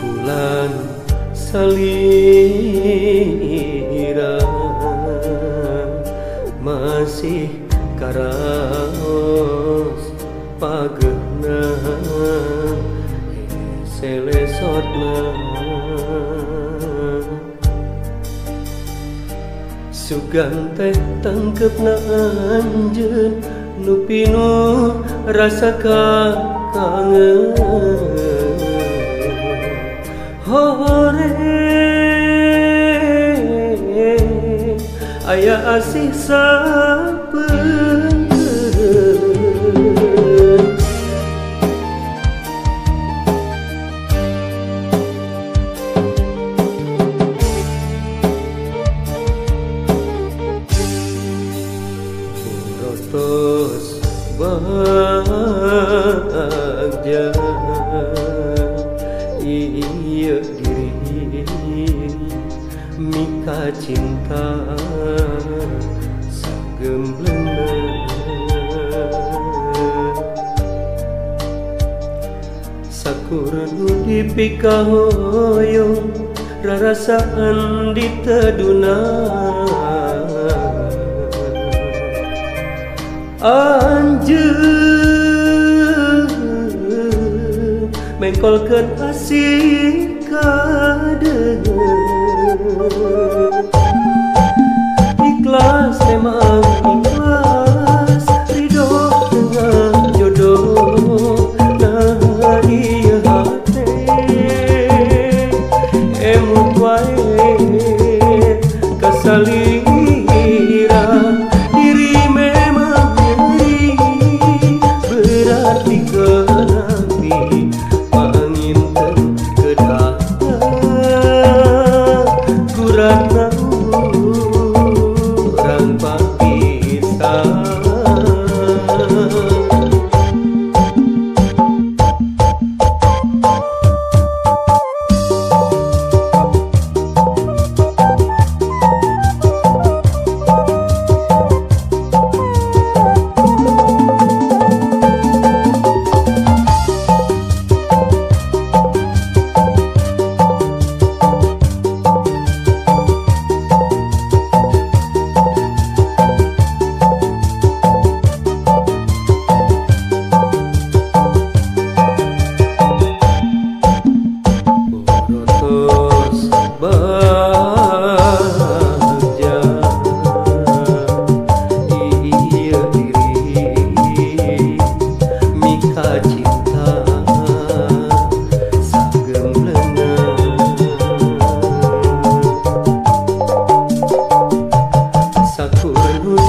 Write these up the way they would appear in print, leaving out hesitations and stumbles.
Bulan salira masih karaos pagehna selesotna sugan teh tangkepna anjeun nu pinuh rasa kangen hore aya asih sapeun rotos bagja iya diri mika cinta sagemblena sakurnu dipikahoyong rarasaan diteduna anjeun mengkolkeun asih kadeung ikhlas memang ikhlas ridho dengan jodoh nah ieu hate emut wae kasalira diri memang nyeri berat dikenapi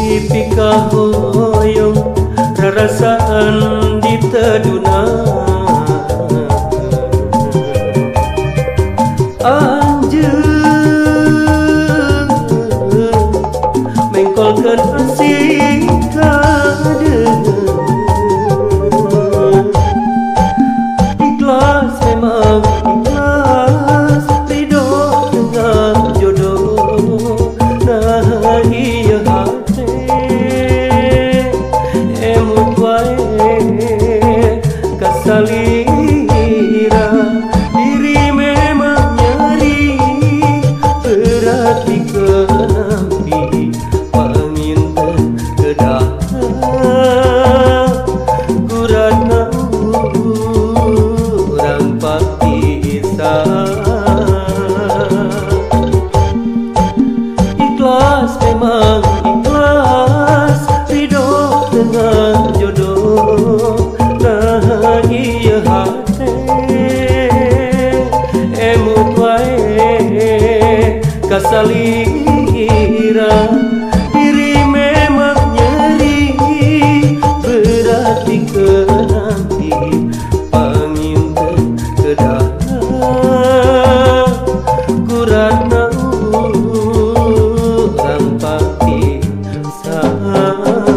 dipikahoyong rarasaan diteduna anjeun mengkolkeun asih kadeung ikhlas memang ikhlas ridho dengan jodoh nah ieu kasalira diri memang nyeri berat dikenapi panginten kedah guratna urang papisah ikhlas memang ikhlas ridho dengan jodoh nah ieu hate emut wae kasalira diri memang nyeri berat dikenapi Tuhan.